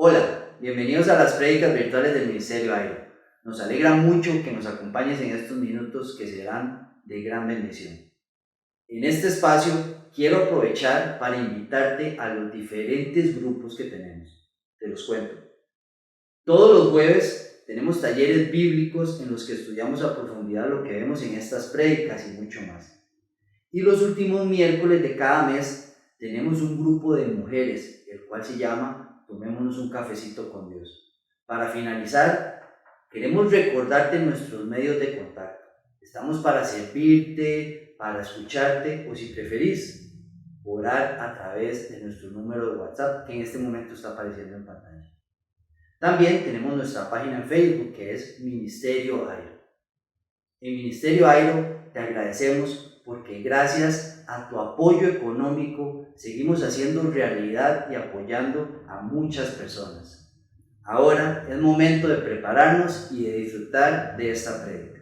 Hola, bienvenidos a las prédicas virtuales del Ministerio Airo. Nos alegra mucho que nos acompañes en estos minutos que serán de gran bendición. En este espacio quiero aprovechar para invitarte a los diferentes grupos que tenemos. Te los cuento. Todos los jueves tenemos talleres bíblicos en los que estudiamos a profundidad lo que vemos en estas prédicas y mucho más. Y los últimos miércoles de cada mes tenemos un grupo de mujeres, el cual se llama Tomémonos un cafecito con Dios. Para finalizar, queremos recordarte nuestros medios de contacto. Estamos para servirte, para escucharte o si preferís, orar a través de nuestro número de WhatsApp que en este momento está apareciendo en pantalla. También tenemos nuestra página en Facebook que es Ministerio Airo. En Ministerio Airo te agradecemos porque gracias a tu apoyo económico seguimos haciendo realidad y apoyando a muchas personas. Ahora es momento de prepararnos y de disfrutar de esta prédica.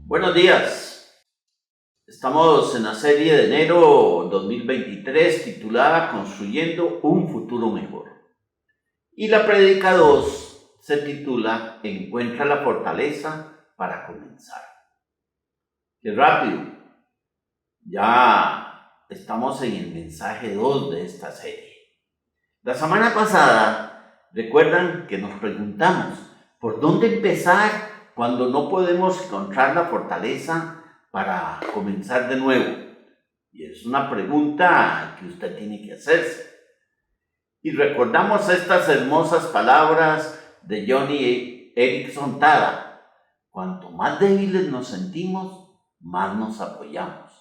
Buenos días. Estamos en la serie de enero 2023 titulada Construyendo un futuro mejor. Y la prédica 2 se titula Encuentra la fortaleza para comenzar. ¡Qué rápido! Ya estamos en el mensaje 2 de esta serie. La semana pasada, recuerdan que nos preguntamos ¿por dónde empezar cuando no podemos encontrar la fortaleza para comenzar de nuevo? Y es una pregunta que usted tiene que hacerse. Y recordamos estas hermosas palabras de Joni Eareckson Tada: cuanto más débiles nos sentimos, más nos apoyamos.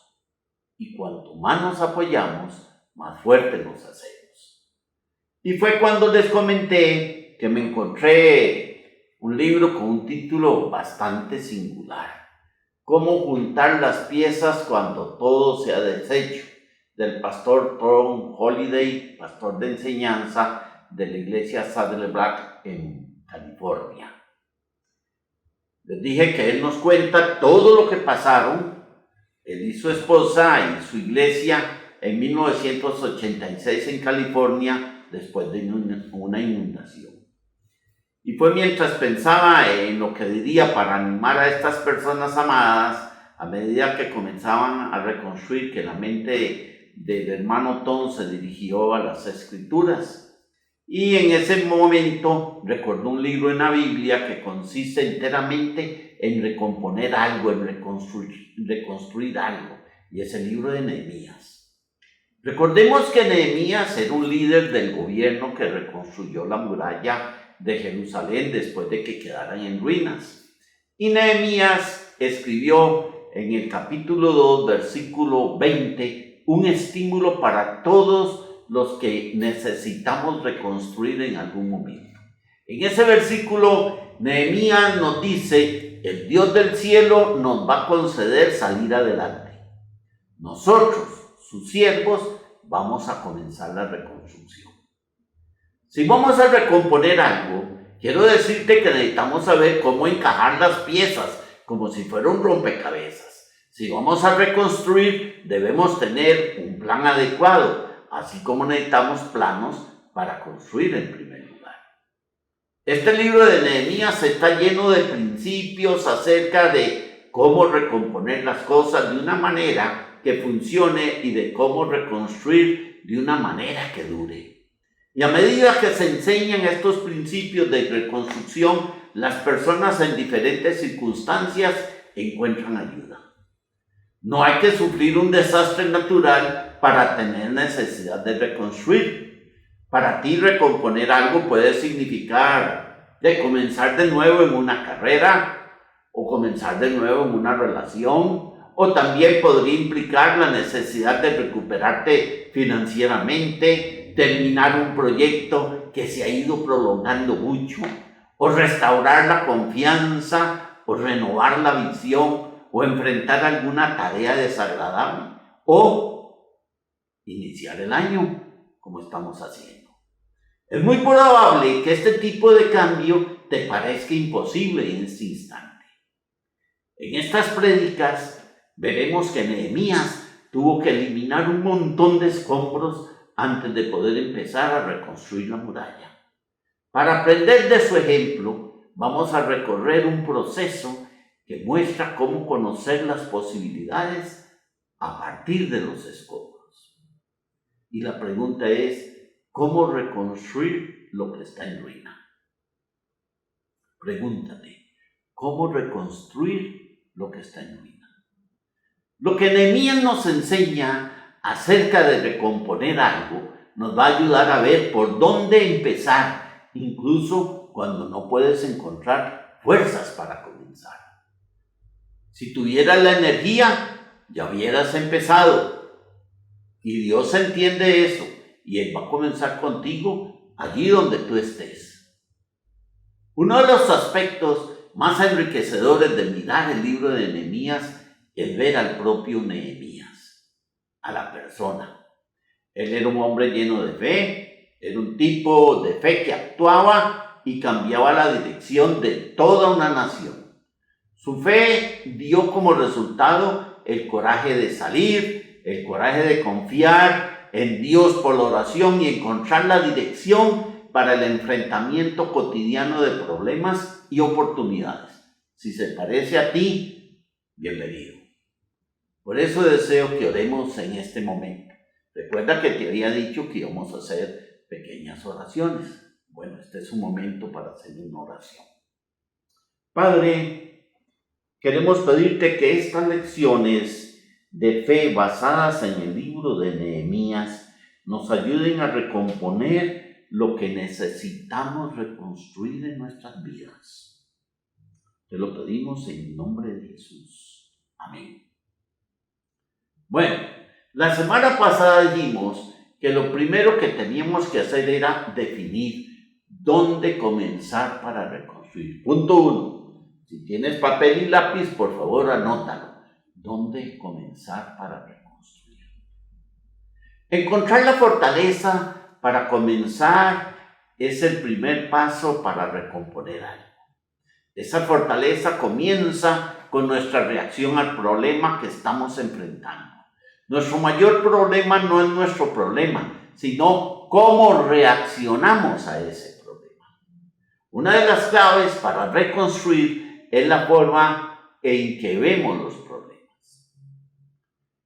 Y cuanto más nos apoyamos, más fuertes nos hacemos. Y fue cuando les comenté que me encontré un libro con un título bastante singular: Cómo juntar las piezas cuando todo se ha deshecho, del pastor Tom Holliday, pastor de enseñanza de la iglesia Saddleback en California. Les dije que él nos cuenta todo lo que pasaron, él y su esposa y su iglesia en 1986 en California después de una inundación. Y fue mientras pensaba en lo que diría para animar a estas personas amadas a medida que comenzaban a reconstruir que la mente del hermano Tom se dirigió a las Escrituras. Y en ese momento recordó un libro en la Biblia que consiste enteramente en recomponer algo, en reconstruir algo, y es el libro de Nehemías. Recordemos que Nehemías era un líder del gobierno que reconstruyó la muralla de Jerusalén después de que quedaran en ruinas. Y Nehemías escribió en el capítulo 2, versículo 20, un estímulo para todos los que necesitamos reconstruir en algún momento. En ese versículo, Nehemías nos dice: el Dios del cielo nos va a conceder salir adelante. Nosotros, sus siervos, vamos a comenzar la reconstrucción. Si vamos a recomponer algo, quiero decirte que necesitamos saber cómo encajar las piezas, como si fuera un rompecabezas. Si vamos a reconstruir, debemos tener un plan adecuado, así como necesitamos planos para construir en primer lugar. Este libro de Nehemías está lleno de principios acerca de cómo recomponer las cosas de una manera que funcione y de cómo reconstruir de una manera que dure. Y a medida que se enseñan estos principios de reconstrucción, las personas en diferentes circunstancias encuentran ayuda. No hay que sufrir un desastre natural para tener necesidad de reconstruir. Para ti, recomponer algo puede significar de comenzar de nuevo en una carrera, o comenzar de nuevo en una relación, o también podría implicar la necesidad de recuperarte financieramente, terminar un proyecto que se ha ido prolongando mucho, o restaurar la confianza, o renovar la visión, o enfrentar alguna tarea desagradable, o iniciar el año como estamos haciendo. Es muy probable que este tipo de cambio te parezca imposible en este instante. En estas prédicas veremos que Nehemías tuvo que eliminar un montón de escombros antes de poder empezar a reconstruir la muralla. Para aprender de su ejemplo, vamos a recorrer un proceso que muestra cómo conocer las posibilidades a partir de los escombros. Y la pregunta es, ¿cómo reconstruir lo que está en ruina? Pregúntate, ¿cómo reconstruir lo que está en ruina? Lo que Nehemías nos enseña acerca de recomponer algo nos va a ayudar a ver por dónde empezar, incluso cuando no puedes encontrar fuerzas para comenzar. Si tuvieras la energía, ya hubieras empezado. Y Dios entiende eso, y Él va a comenzar contigo allí donde tú estés. Uno de los aspectos más enriquecedores de mirar el libro de Nehemías es ver al propio Nehemías, a la persona. Él era un hombre lleno de fe, era un tipo de fe que actuaba y cambiaba la dirección de toda una nación. Su fe dio como resultado el coraje de salir, el coraje de confiar en Dios por la oración y encontrar la dirección para el enfrentamiento cotidiano de problemas y oportunidades. Si se parece a ti, bienvenido. Por eso deseo que oremos en este momento. Recuerda que te había dicho que íbamos a hacer pequeñas oraciones. Bueno, este es un momento para hacer una oración. Padre, queremos pedirte que estas lecciones de fe basadas en el libro de Nehemías nos ayuden a recomponer lo que necesitamos reconstruir en nuestras vidas. Te lo pedimos en el nombre de Jesús. Amén. Bueno, la semana pasada dijimos que lo primero que teníamos que hacer era definir dónde comenzar para reconstruir. Punto 1. Si tienes papel y lápiz, por favor, anótalo. ¿Dónde comenzar para reconstruir? Encontrar la fortaleza para comenzar es el primer paso para recomponer algo. Esa fortaleza comienza con nuestra reacción al problema que estamos enfrentando. Nuestro mayor problema no es nuestro problema, sino cómo reaccionamos a ese problema. Una de las claves para reconstruir es la forma en que vemos los problemas.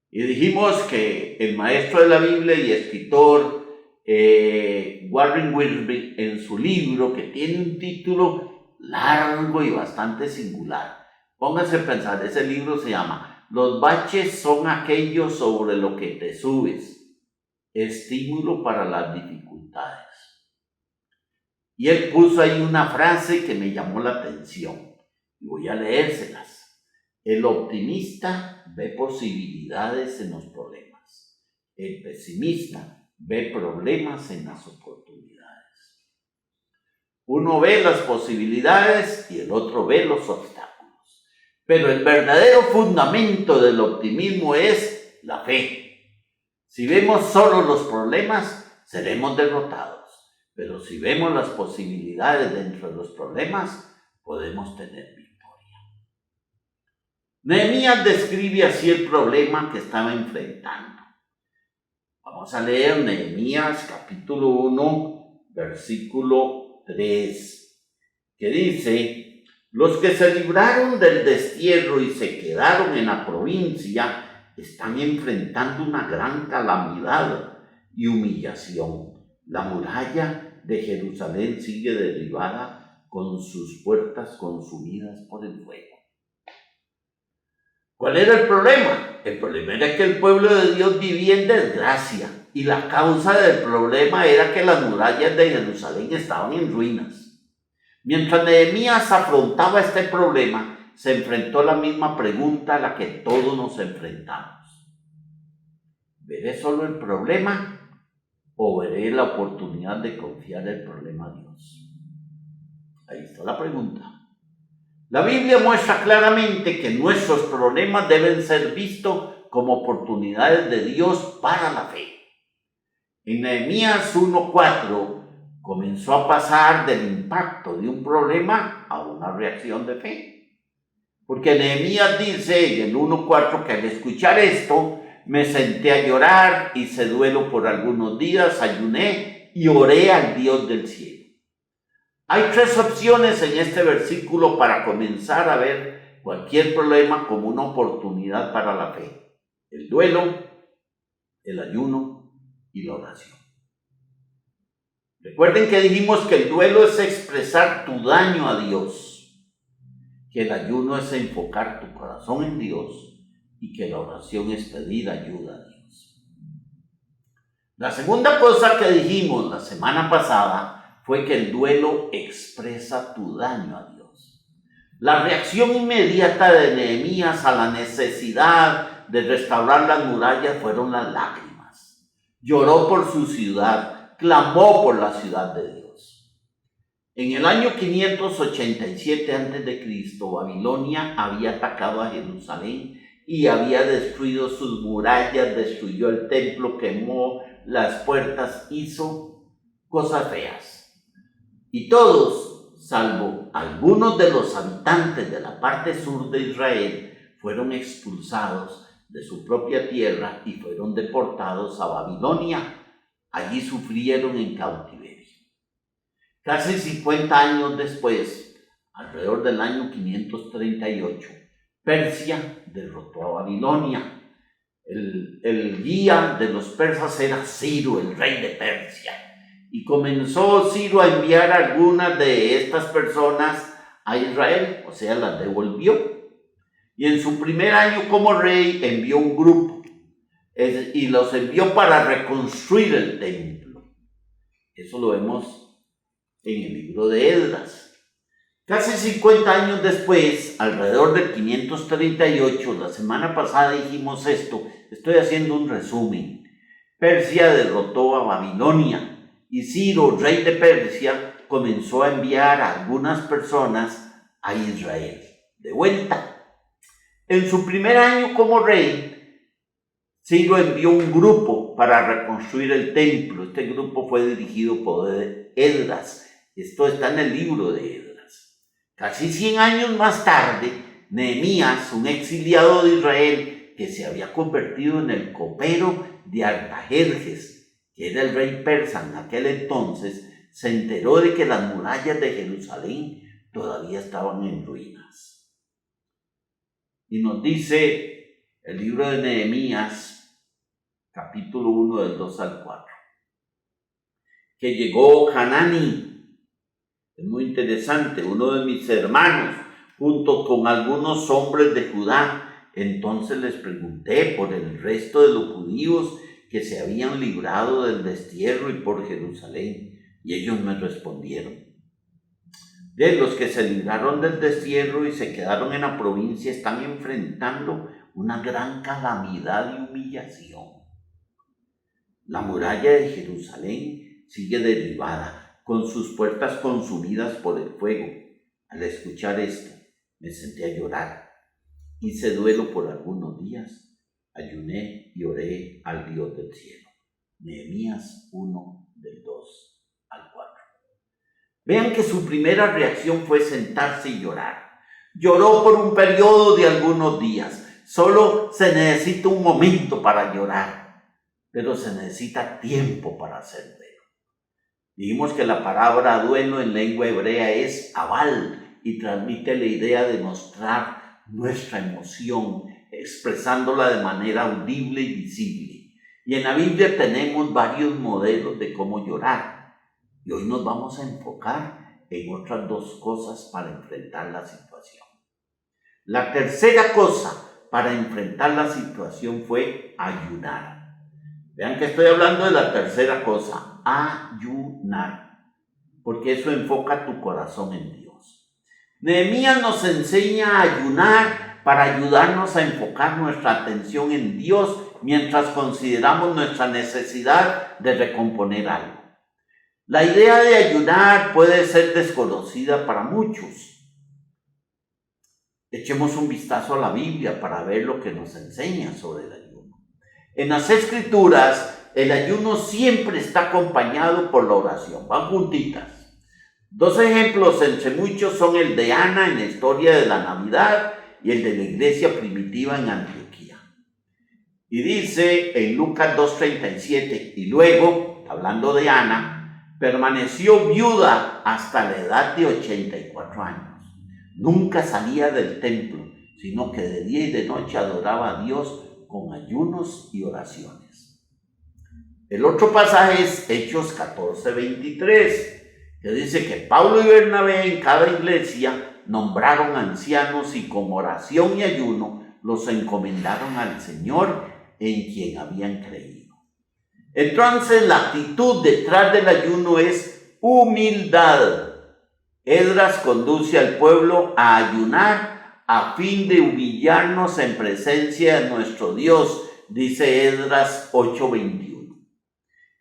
Y dijimos que el maestro de la Biblia y escritor Warren Wiersbe, en su libro, que tiene un título largo y bastante singular, póngase a pensar, ese libro se llama Los baches son aquellos sobre lo que te subes, estímulo para las dificultades. Y él puso ahí una frase que me llamó la atención, y voy a leérselas. El optimista ve posibilidades en los problemas. El pesimista ve problemas en las oportunidades. Uno ve las posibilidades y el otro ve los obstáculos. Pero el verdadero fundamento del optimismo es la fe. Si vemos solo los problemas, seremos derrotados. Pero si vemos las posibilidades dentro de los problemas, podemos tener victoria. Nehemías describe así el problema que estaba enfrentando. Vamos a leer Nehemías capítulo 1, versículo 3, que dice: los que se libraron del destierro y se quedaron en la provincia están enfrentando una gran calamidad y humillación. La muralla de Jerusalén sigue derribada con sus puertas consumidas por el fuego. ¿Cuál era el problema? El problema era que el pueblo de Dios vivía en desgracia y la causa del problema era que las murallas de Jerusalén estaban en ruinas. Mientras Nehemías afrontaba este problema, se enfrentó a la misma pregunta a la que todos nos enfrentamos. ¿Veré solo el problema o veré la oportunidad de confiar el problema a Dios? Ahí está la pregunta. La Biblia muestra claramente que nuestros problemas deben ser vistos como oportunidades de Dios para la fe. En Nehemías 1:4 comenzó a pasar del impacto de un problema a una reacción de fe. Porque Nehemías dice en el 1:4 que al escuchar esto me senté a llorar, hice duelo por algunos días, ayuné y oré al Dios del cielo. Hay 3 opciones en este versículo para comenzar a ver cualquier problema como una oportunidad para la fe: el duelo, el ayuno y la oración. Recuerden que dijimos que el duelo es expresar tu daño a Dios, que el ayuno es enfocar tu corazón en Dios y que la oración es pedir ayuda a Dios. La segunda cosa que dijimos la semana pasada fue que el duelo expresa tu daño a Dios. La reacción inmediata de Nehemías a la necesidad de restaurar las murallas fueron las lágrimas. Lloró por su ciudad, clamó por la ciudad de Dios. En el año 587 a.C., Babilonia había atacado a Jerusalén y había destruido sus murallas, destruyó el templo, quemó las puertas, hizo cosas feas. Y todos, salvo algunos de los habitantes de la parte sur de Israel, fueron expulsados de su propia tierra y fueron deportados a Babilonia. Allí sufrieron en cautiverio. Casi 50 años después, alrededor del año 538, Persia derrotó a Babilonia. El guía de los persas era Ciro, el rey de Persia. Y comenzó Ciro a enviar a algunas de estas personas a Israel, o sea, las devolvió. Y en su primer año como rey envió un grupo y los envió para reconstruir el templo. Eso lo vemos en el libro de Esdras. Casi 50 años después, alrededor del 538, la semana pasada dijimos esto, estoy haciendo un resumen. Persia derrotó a Babilonia y Ciro, rey de Persia, comenzó a enviar a algunas personas a Israel de vuelta. En su primer año como rey, Ciro envió un grupo para reconstruir el templo. Este grupo fue dirigido por Esdras. Esto está en el libro de Esdras. Casi 100 años más tarde, Nehemías, un exiliado de Israel que se había convertido en el copero de Artajerjes, que era el rey persa en aquel entonces, se enteró de que las murallas de Jerusalén todavía estaban en ruinas. Y nos dice el libro de Nehemías, capítulo 1, del 2 al 4, que llegó Hanani, es muy interesante, uno de mis hermanos, junto con algunos hombres de Judá. Entonces les pregunté por el resto de los judíos que se habían librado del destierro y por Jerusalén, y ellos me respondieron: de los que se libraron del destierro y se quedaron en la provincia están enfrentando una gran calamidad y humillación. La muralla de Jerusalén sigue derribada, con sus puertas consumidas por el fuego. Al escuchar esto, me senté a llorar. Hice duelo por algunos días, ayuné y oré al Dios del cielo. Nehemías 1, del 2 al 4. Vean que su primera reacción fue sentarse y llorar. Lloró por un periodo de algunos días. Solo se necesita un momento para llorar, pero se necesita tiempo para hacer duelo. Dijimos que la palabra duelo en lengua hebrea es aval y transmite la idea de mostrar nuestra emoción, expresándola de manera audible y visible. Y en la Biblia tenemos varios modelos de cómo llorar. Y hoy nos vamos a enfocar en otras 2 cosas para enfrentar la situación. La tercera cosa para enfrentar la situación fue ayunar. Vean que estoy hablando de la tercera cosa, ayunar, porque eso enfoca tu corazón en Dios. Nehemías nos enseña a ayunar para ayudarnos a enfocar nuestra atención en Dios mientras consideramos nuestra necesidad de recomponer algo. La idea de ayunar puede ser desconocida para muchos. Echemos un vistazo a la Biblia para ver lo que nos enseña sobre el ayuno. En las Escrituras, el ayuno siempre está acompañado por la oración. Van juntitas. 2 ejemplos entre muchos son el de Ana en la historia de la Navidad y el de la iglesia primitiva en Antioquía. Y dice en Lucas 2:37, y luego, hablando de Ana, permaneció viuda hasta la edad de 84 años. Nunca salía del templo, sino que de día y de noche adoraba a Dios con ayunos y oraciones. El otro pasaje es Hechos 14:23, que dice que Pablo y Bernabé en cada iglesia nombraron ancianos y con oración y ayuno los encomendaron al Señor en quien habían creído. Entonces la actitud detrás del ayuno es humildad. Esdras conduce al pueblo a ayunar a fin de humillarnos en presencia de nuestro Dios, dice Esdras 8:21.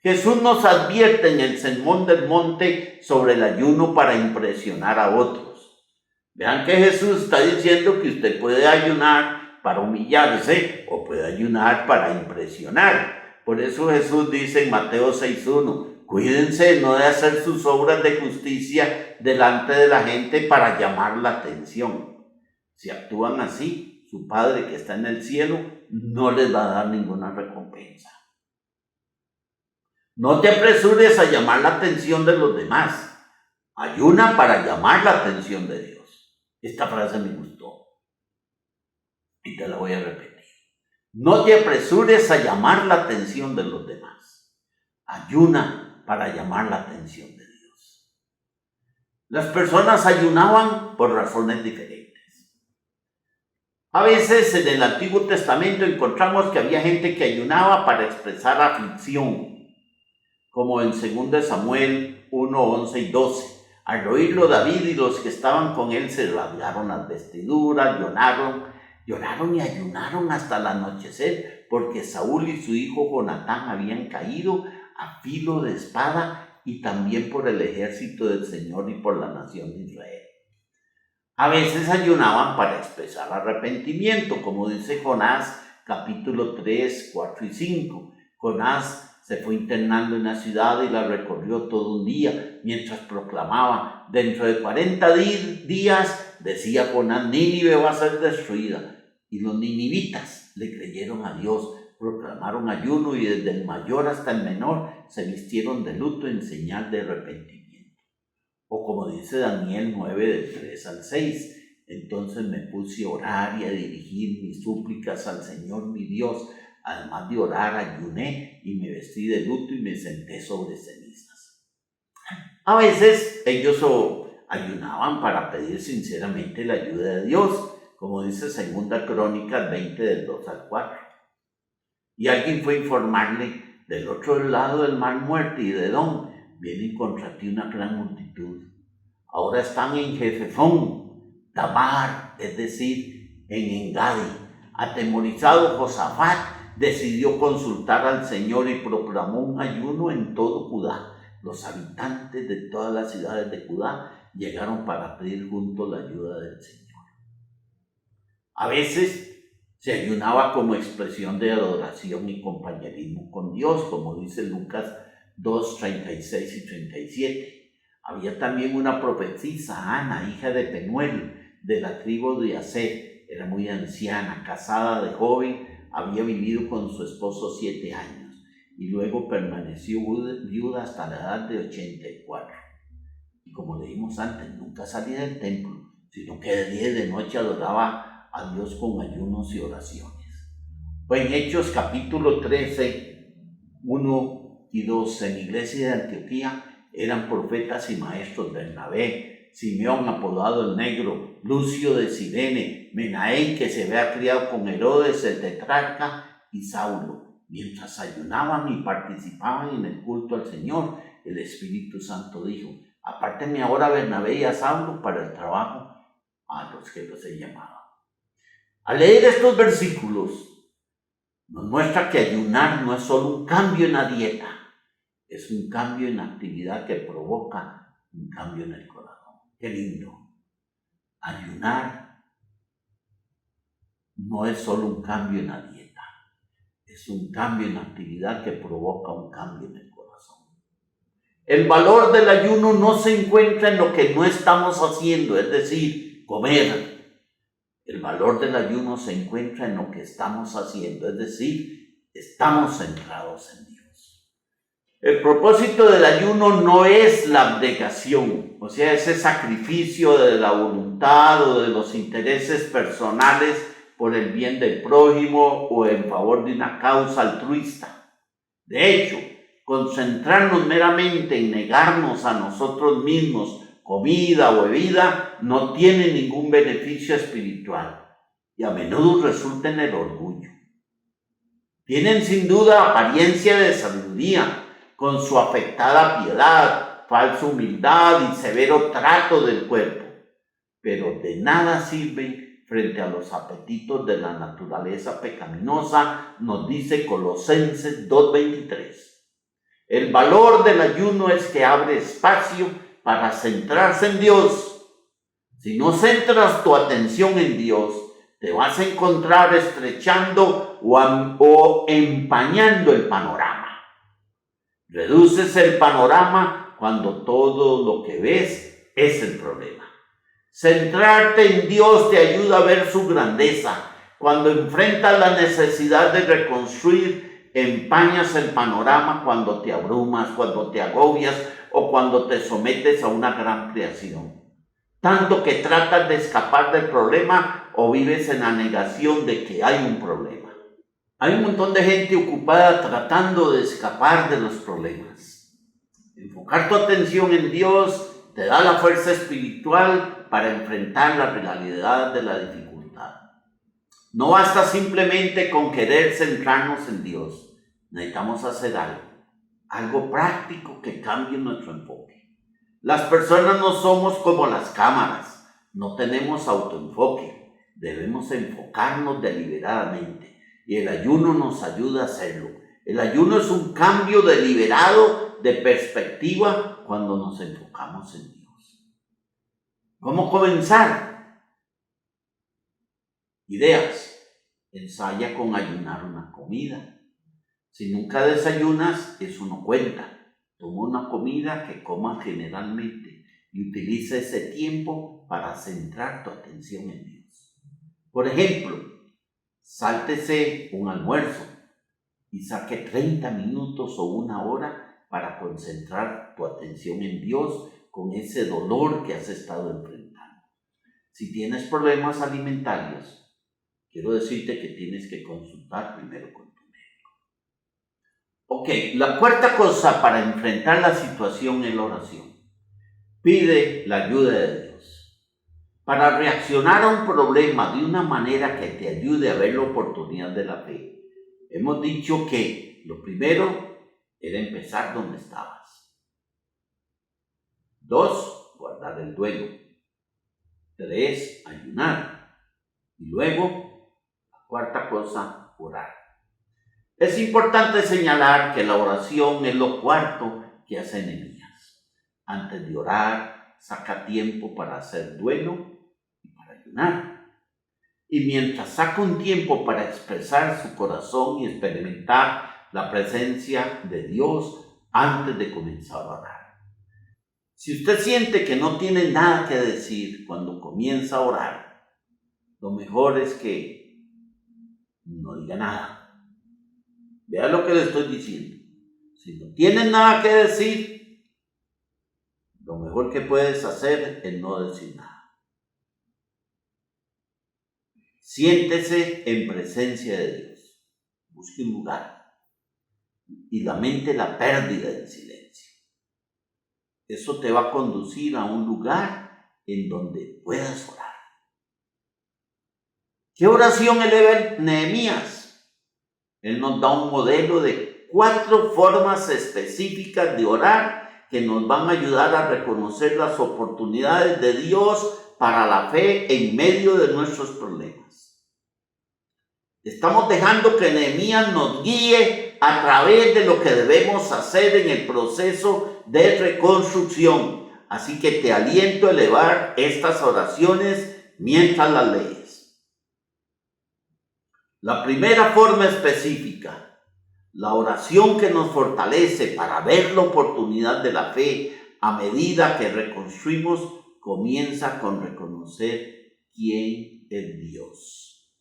Jesús nos advierte en el Sermón del Monte sobre el ayuno para impresionar a otros. Vean que Jesús está diciendo que usted puede ayunar para humillarse o puede ayunar para impresionar. Por eso Jesús dice en Mateo 6:1, cuídense no de hacer sus obras de justicia delante de la gente para llamar la atención. Si actúan así, su Padre que está en el cielo no les va a dar ninguna recompensa. No te apresures a llamar la atención de los demás. Ayuna para llamar la atención de Dios. Esta frase me gustó y te la voy a repetir. No te apresures a llamar la atención de los demás. Ayuna para llamar la atención de Dios. Las personas ayunaban por razones diferentes. A veces en el Antiguo Testamento encontramos que había gente que ayunaba para expresar aflicción, como en 2 Samuel 1:11 y 12. Al oírlo David y los que estaban con él se rasgaron las vestiduras, lloraron y ayunaron hasta el anochecer, porque Saúl y su hijo Jonatán habían caído a filo de espada, y también por el ejército del Señor y por la nación de Israel. A veces ayunaban para expresar arrepentimiento, como dice Jonás capítulo 3, 4 y 5. Jonás se fue internando en la ciudad y la recorrió todo un día, mientras proclamaba, dentro de 40 días, decía Jonás, Nínive va a ser destruida. Y los ninivitas le creyeron a Dios, proclamaron ayuno y desde el mayor hasta el menor se vistieron de luto en señal de arrepentimiento. O como dice Daniel 9, del 3 al 6, entonces me puse a orar y a dirigir mis súplicas al Señor mi Dios. Además de orar, ayuné y me vestí de luto y me senté sobre cenizas. A veces ellos ayunaban para pedir sinceramente la ayuda de Dios, como dice 2 Crónicas 20, del 2 al 4. Y alguien fue a informarle, del otro lado del mar Muerto y de Edom, vienen contra ti una gran multitud. Ahora están en Jefefón, Tamar, es decir, en Engadi. Atemorizado Josafat decidió consultar al Señor y proclamó un ayuno en todo Judá. Los habitantes de todas las ciudades de Judá llegaron para pedir juntos la ayuda del Señor. A veces se ayunaba como expresión de adoración y compañerismo con Dios, como dice Lucas 2, 36 y 37. Había también una profetisa, Ana, hija de Penuel, de la tribu de Aser. Era muy anciana, casada de joven, había vivido con su esposo 7 años y luego permaneció viuda hasta la edad de 84. Y como leímos antes, nunca salía del templo, sino que de día y de noche adoraba a Dios con ayunos y oraciones. Pues en Hechos capítulo 13, 1 y 2, en la iglesia de Antioquía eran profetas y maestros Bernabé, Simeón apodado el Negro, Lucio de Cirene, Menahem que se había criado con Herodes el tetrarca y Saulo. Mientras ayunaban y participaban en el culto al Señor, el Espíritu Santo dijo, apártenme ahora a Bernabé y a Saulo para el trabajo a los que los he llamado. Al leer estos versículos, nos muestra que ayunar no es solo un cambio en la dieta, es un cambio en la actividad que provoca un cambio en el corazón. Qué lindo. Ayunar no es solo un cambio en la dieta, es un cambio en la actividad que provoca un cambio en el corazón. El valor del ayuno no se encuentra en lo que no estamos haciendo, es decir, comer. El valor del ayuno se encuentra en lo que estamos haciendo, es decir, estamos centrados en Dios. El propósito del ayuno no es la abnegación, o sea, ese sacrificio de la voluntad o de los intereses personales por el bien del prójimo o en favor de una causa altruista. De hecho, concentrarnos meramente en negarnos a nosotros mismos comida o bebida no tiene ningún beneficio espiritual y a menudo resulta en el orgullo. Tienen sin duda apariencia de sabiduría, con su afectada piedad, falsa humildad y severo trato del cuerpo, pero de nada sirven frente a los apetitos de la naturaleza pecaminosa, nos dice Colosenses 2:23. El valor del ayuno es que abre espacio para centrarse en Dios. Si no centras tu atención en Dios, te vas a encontrar estrechando o empañando el panorama. Reduces el panorama cuando todo lo que ves es el problema. Centrarte en Dios te ayuda a ver su grandeza. Cuando enfrentas la necesidad de reconstruir, empañas el panorama cuando te abrumas, cuando te agobias o cuando te sometes a una gran creación. Tanto que tratas de escapar del problema o vives en la negación de que hay un problema. Hay un montón de gente ocupada tratando de escapar de los problemas. Enfocar tu atención en Dios te da la fuerza espiritual para enfrentar la realidad de la dificultad. No basta simplemente con querer centrarnos en Dios. Necesitamos hacer algo práctico que cambie nuestro enfoque. Las personas no somos como las cámaras, no tenemos autoenfoque, debemos enfocarnos deliberadamente y el ayuno nos ayuda a hacerlo. El ayuno es un cambio deliberado de perspectiva cuando nos enfocamos en Dios. ¿Cómo comenzar? Ideas. Ensaya con ayunar una comida. Si nunca desayunas, eso no cuenta. Toma una comida que comas generalmente y utiliza ese tiempo para centrar tu atención en Dios. Por ejemplo, sáltese un almuerzo y saque 30 minutos o una hora para concentrar tu atención en Dios con ese dolor que has estado enfrentando. Si tienes problemas alimentarios, quiero decirte que tienes que consultar primero con tu médico. Ok, la cuarta cosa para enfrentar la situación es la oración. Pide la ayuda de Dios. Para reaccionar a un problema de una manera que te ayude a ver la oportunidad de la fe, hemos dicho que lo primero era empezar donde estabas. 2, guardar el duelo. 3, ayunar. Y luego, la cuarta cosa, orar. Es importante señalar que la oración es lo cuarto que hace Nehemías. Antes de orar, saca tiempo para hacer duelo y para ayunar. Y mientras saca un tiempo para expresar su corazón y experimentar la presencia de Dios antes de comenzar a orar. Si usted siente que no tiene nada que decir cuando comienza a orar, lo mejor es que no diga nada. Vea lo que le estoy diciendo. Si no tienes nada que decir, lo mejor que puedes hacer es no decir nada. Siéntese en presencia de Dios. Busque un lugar y lamente la pérdida del silencio. Eso te va a conducir a un lugar en donde puedas orar. ¿Qué oración eleva Nehemías? Él nos da un modelo de 4 formas específicas de orar que nos van a ayudar a reconocer las oportunidades de Dios para la fe en medio de nuestros problemas. Estamos dejando que Nehemías nos guíe a través de lo que debemos hacer en el proceso de reconstrucción. Así que te aliento a elevar estas oraciones mientras las lees. La primera forma específica, la oración que nos fortalece para ver la oportunidad de la fe a medida que reconstruimos, comienza con reconocer quién es Dios.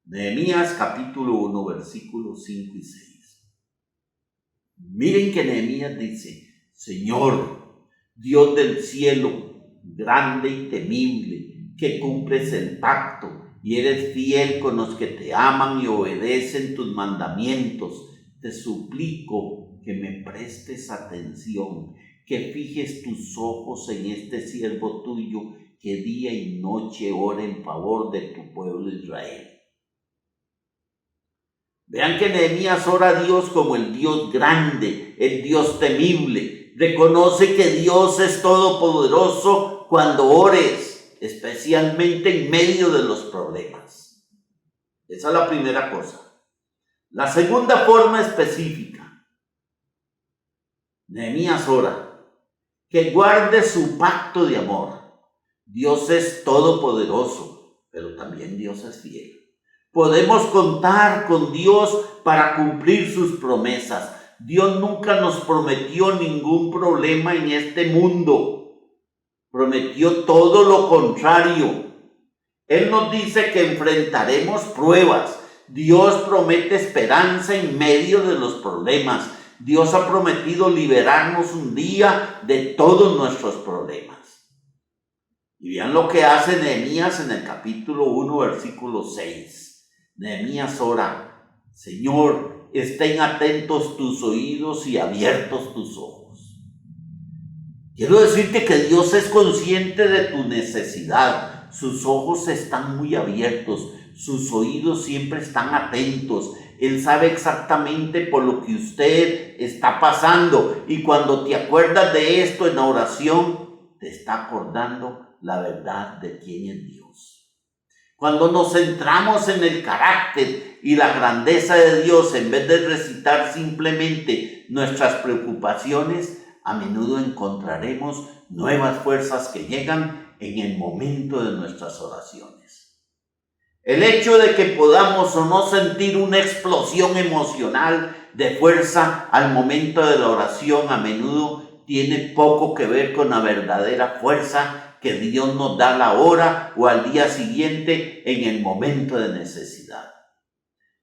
Nehemías capítulo 1, versículos 5 y 6. Miren que Nehemías dice: Señor, Dios del cielo, grande y temible, que cumples el pacto y eres fiel con los que te aman y obedecen tus mandamientos, te suplico que me prestes atención, que fijes tus ojos en este siervo tuyo, que día y noche ora en favor de tu pueblo Israel. Vean que Nehemías ora a Dios como el Dios grande, el Dios temible. Reconoce que Dios es todopoderoso cuando ores, especialmente en medio de los problemas. Esa es la primera cosa. La segunda forma específica. Nehemías ora que guarde su pacto de amor. Dios es todopoderoso, pero también Dios es fiel. Podemos contar con Dios para cumplir sus promesas. Dios nunca nos prometió ningún problema en este mundo. Prometió todo lo contrario. Él nos dice que enfrentaremos pruebas. Dios promete esperanza en medio de los problemas. Dios ha prometido liberarnos un día de todos nuestros problemas. Y vean lo que hace Nehemías en el capítulo 1, versículo 6. Nehemías ora: Señor, estén atentos tus oídos y abiertos tus ojos. Quiero decirte que Dios es consciente de tu necesidad. Sus ojos están muy abiertos, sus oídos siempre están atentos. Él sabe exactamente por lo que usted está pasando, y cuando te acuerdas de esto en la oración, te está acordando la verdad de quién es Dios. Cuando nos centramos en el carácter y la grandeza de Dios, en vez de recitar simplemente nuestras preocupaciones, a menudo encontraremos nuevas fuerzas que llegan en el momento de nuestras oraciones. El hecho de que podamos o no sentir una explosión emocional de fuerza al momento de la oración a menudo tiene poco que ver con la verdadera fuerza que Dios nos da a la hora o al día siguiente en el momento de necesidad.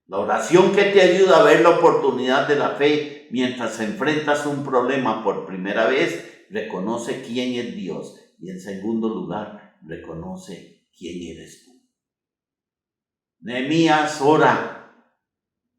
La oración que te ayuda a ver la oportunidad de la fe mientras enfrentas un problema por primera vez, reconoce quién es Dios, y en segundo lugar, reconoce quién eres tú. Nehemías ora,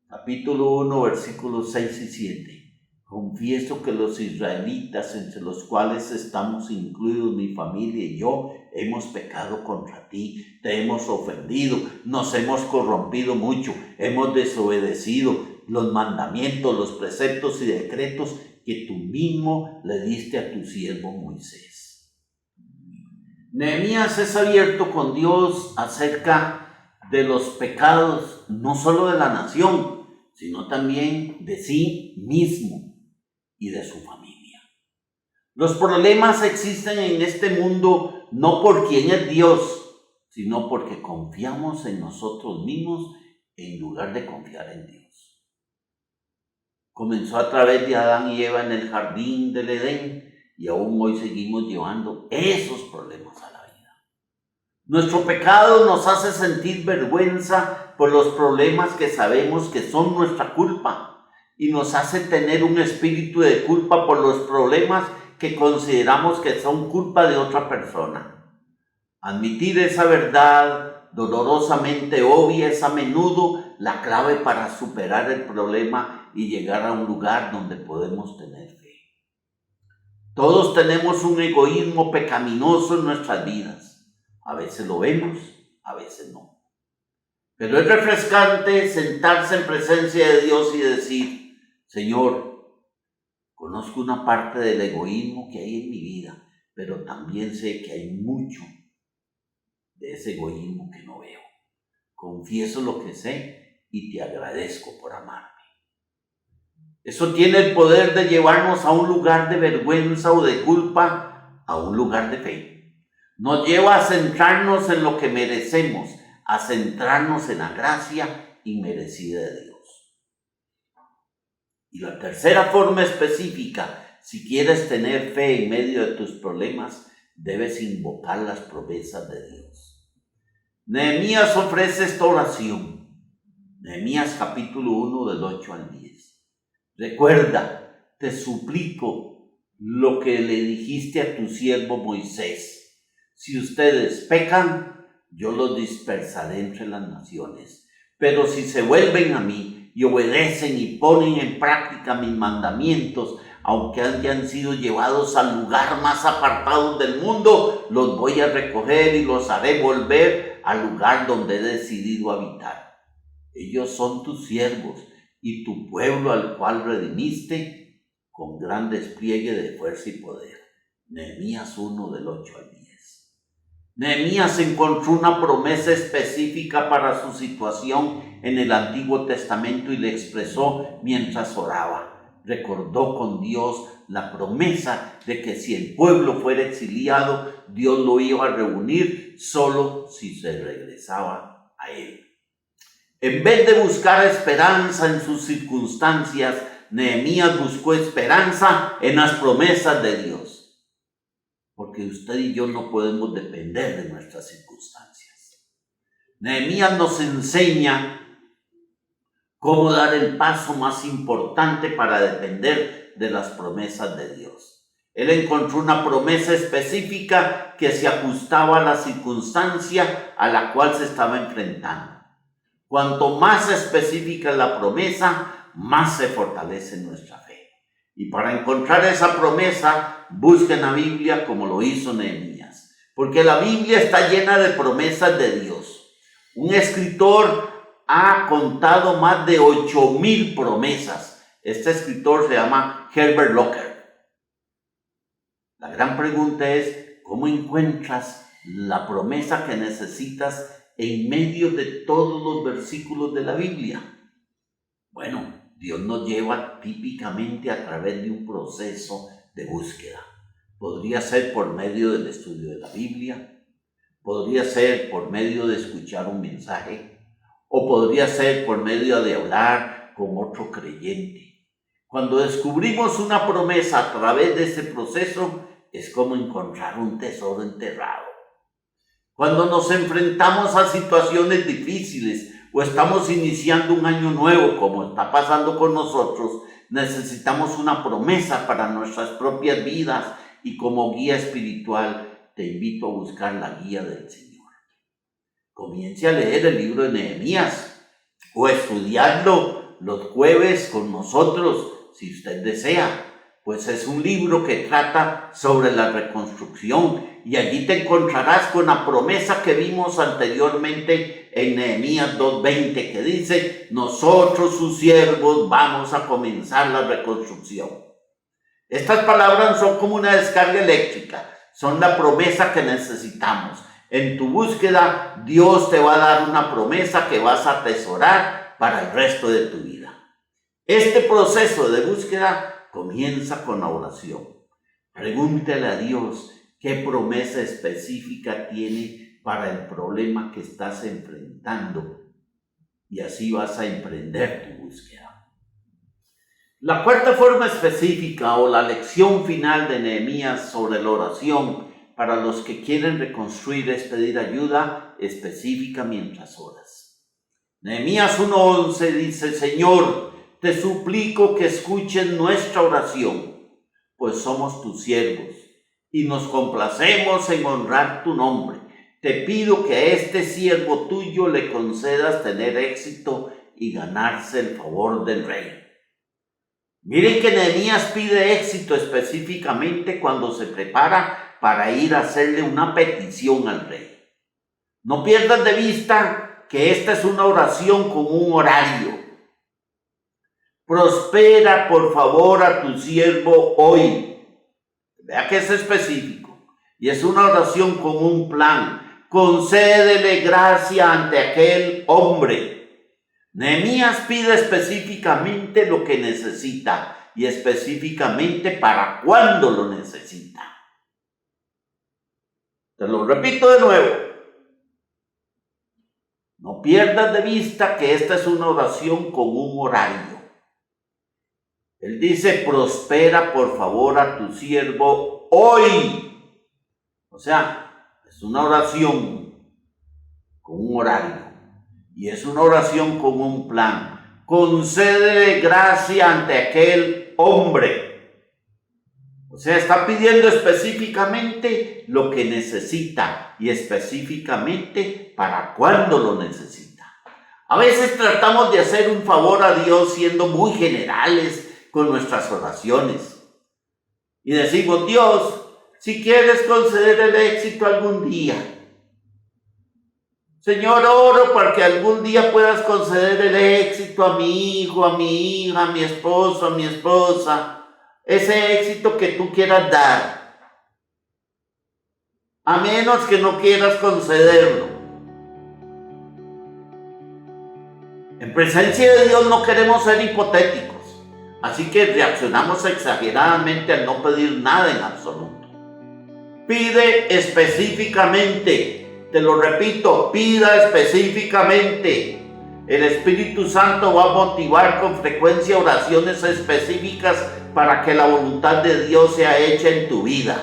capítulo 1, versículos 6 y 7. Confieso que los israelitas, entre los cuales estamos incluidos mi familia y yo, hemos pecado contra ti, te hemos ofendido, nos hemos corrompido mucho, hemos desobedecido los mandamientos, los preceptos y decretos que tú mismo le diste a tu siervo Moisés. Nehemías es abierto con Dios acerca de los pecados, no solo de la nación, sino también de sí mismo y de su familia. Los problemas existen en este mundo no por quién es Dios, sino porque confiamos en nosotros mismos en lugar de confiar en Dios. Comenzó a través de Adán y Eva en el jardín del Edén, y aún hoy seguimos llevando esos problemas a la vida. Nuestro pecado nos hace sentir vergüenza por los problemas que sabemos que son nuestra culpa, y nos hace tener un espíritu de culpa por los problemas que consideramos que son culpa de otra persona. Admitir esa verdad dolorosamente obvia es a menudo la clave para superar el problema y llegar a un lugar donde podemos tener fe. Todos tenemos un egoísmo pecaminoso en nuestras vidas. A veces lo vemos, a veces no. Pero es refrescante sentarse en presencia de Dios y decir: Señor, conozco una parte del egoísmo que hay en mi vida, pero también sé que hay mucho de ese egoísmo que no veo. Confieso lo que sé y te agradezco por amarme. Eso tiene el poder de llevarnos a un lugar de vergüenza o de culpa, a un lugar de fe. Nos lleva a centrarnos en lo que merecemos, a centrarnos en la gracia inmerecida de Dios. Y la tercera forma específica, si quieres tener fe en medio de tus problemas, debes invocar las promesas de Dios. Nehemías ofrece esta oración. Nehemías capítulo 1 del 8 al 10. Recuerda, te suplico lo que le dijiste a tu siervo Moisés. Si ustedes pecan, yo los dispersaré entre las naciones. Pero si se vuelven a mí y obedecen y ponen en práctica mis mandamientos, aunque hayan sido llevados al lugar más apartado del mundo, los voy a recoger y los haré volver al lugar donde he decidido habitar. Ellos son tus siervos y tu pueblo al cual redimiste con gran despliegue de fuerza y poder. Nehemías 1 del 8 al 10. Nehemías encontró una promesa específica para su situación en el Antiguo Testamento y le expresó mientras oraba. Recordó con Dios la promesa de que si el pueblo fuera exiliado, Dios lo iba a reunir solo si se regresaba a él. En vez de buscar esperanza en sus circunstancias, Nehemías buscó esperanza en las promesas de Dios. Porque usted y yo no podemos depender de nuestras circunstancias. Nehemías nos enseña cómo dar el paso más importante para depender de las promesas de Dios. Él encontró una promesa específica que se ajustaba a la circunstancia a la cual se estaba enfrentando. Cuanto más específica es la promesa, más se fortalece nuestra fe. Y para encontrar esa promesa, busquen la Biblia como lo hizo Nehemías. Porque la Biblia está llena de promesas de Dios. Un escritor ha contado más de 8,000 promesas. Este escritor se llama Herbert Locker. La gran pregunta es, ¿cómo encuentras la promesa que necesitas en medio de todos los versículos de la Biblia? Bueno, Dios nos lleva típicamente a través de un proceso de búsqueda. Podría ser por medio del estudio de la Biblia, podría ser por medio de escuchar un mensaje, o podría ser por medio de hablar con otro creyente. Cuando descubrimos una promesa a través de ese proceso, es como encontrar un tesoro enterrado. Cuando nos enfrentamos a situaciones difíciles o estamos iniciando un año nuevo, como está pasando con nosotros, necesitamos una promesa para nuestras propias vidas y como guía espiritual te invito a buscar la guía del Señor. Comience a leer el libro de Nehemías o estudiarlo los jueves con nosotros si usted desea, pues es un libro que trata sobre la reconstrucción y allí te encontrarás con la promesa que vimos anteriormente en Nehemías 2:20 que dice: nosotros sus siervos vamos a comenzar la reconstrucción. Estas palabras son como una descarga eléctrica, son la promesa que necesitamos. En tu búsqueda, Dios te va a dar una promesa que vas a atesorar para el resto de tu vida. Este proceso de búsqueda comienza con la oración. Pregúntale a Dios qué promesa específica tiene para el problema que estás enfrentando y así vas a emprender tu búsqueda. La cuarta forma específica o la lección final de Nehemías sobre la oración para los que quieren reconstruir es pedir ayuda específica mientras oras. Nehemías 1:11 dice: Señor, te suplico que escuches nuestra oración, pues somos tus siervos y nos complacemos en honrar tu nombre. Te pido que a este siervo tuyo le concedas tener éxito y ganarse el favor del rey. Miren que Nehemías pide éxito específicamente cuando se prepara para ir a hacerle una petición al rey. No pierdas de vista que esta es una oración con un horario. Prospera por favor a tu siervo hoy. Vea que es específico. Y es una oración con un plan. Concédele gracia ante aquel hombre. Nehemías pide específicamente lo que necesita y específicamente para cuándo lo necesita. Te lo repito de nuevo. No pierdas de vista que esta es una oración con un horario. Él dice: prospera por favor a tu siervo hoy. O sea, es una oración con un horario. Y es una oración con un plan. Concede gracia ante aquel hombre. O sea, está pidiendo específicamente lo que necesita y específicamente para cuándo lo necesita. A veces tratamos de hacer un favor a Dios siendo muy generales con nuestras oraciones. Y decimos, Dios, si quieres conceder el éxito algún día, Señor, oro para que algún día puedas conceder el éxito a mi hijo, a mi hija, a mi esposo, a mi esposa, ese éxito que tú quieras dar, a menos que no quieras concederlo. En presencia de Dios no queremos ser hipotéticos, así que reaccionamos exageradamente al no pedir nada en absoluto. Pide específicamente. Te lo repito, pida específicamente. El Espíritu Santo va a motivar con frecuencia oraciones específicas para que la voluntad de Dios sea hecha en tu vida.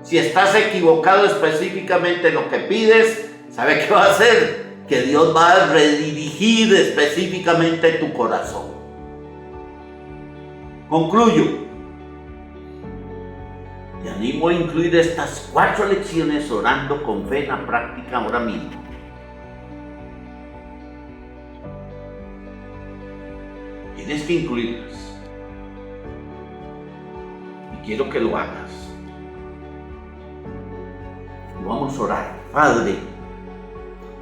Si estás equivocado específicamente en lo que pides, ¿sabe qué va a hacer? Que Dios va a redirigir específicamente tu corazón. Concluyo. Te animo a incluir estas 4 lecciones orando con fe en la práctica ahora mismo. Tienes que incluirlas. Y quiero que lo hagas. Y vamos a orar. Padre,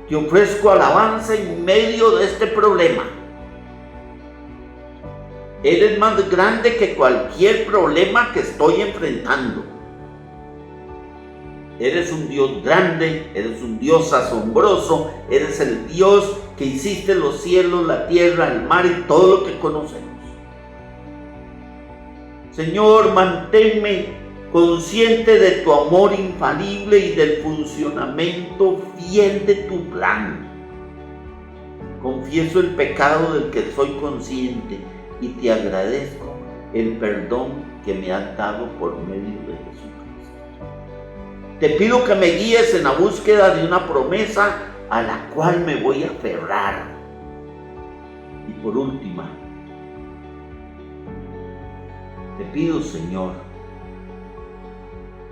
te ofrezco alabanza en medio de este problema. Eres más grande que cualquier problema que estoy enfrentando. Eres un Dios grande, eres un Dios asombroso, eres el Dios que hiciste los cielos, la tierra, el mar y todo lo que conocemos. Señor, manténme consciente de tu amor infalible y del funcionamiento fiel de tu plan. Confieso el pecado del que soy consciente y te agradezco el perdón que me has dado por medio de Jesucristo. Te pido que me guíes en la búsqueda de una promesa a la cual me voy a aferrar. Y por último, te pido, Señor,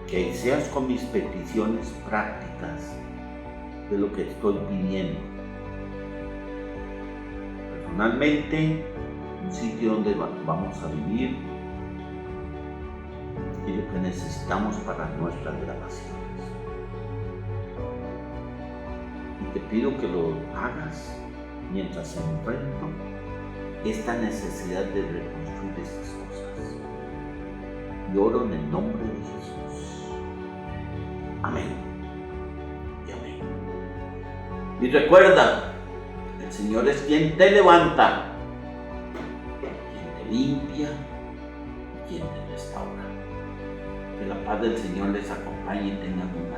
que seas con mis peticiones prácticas de lo que estoy pidiendo. Personalmente, un sitio donde vamos a vivir y lo que necesitamos para nuestras grabaciones. Y te pido que lo hagas mientras enfrento esta necesidad de reconstruir estas cosas. Y oro en el nombre de Jesús. Amén. Y amén. Y recuerda, el Señor es quien te levanta, limpia y quien te restaura. Que la paz del Señor les acompañe y tengan un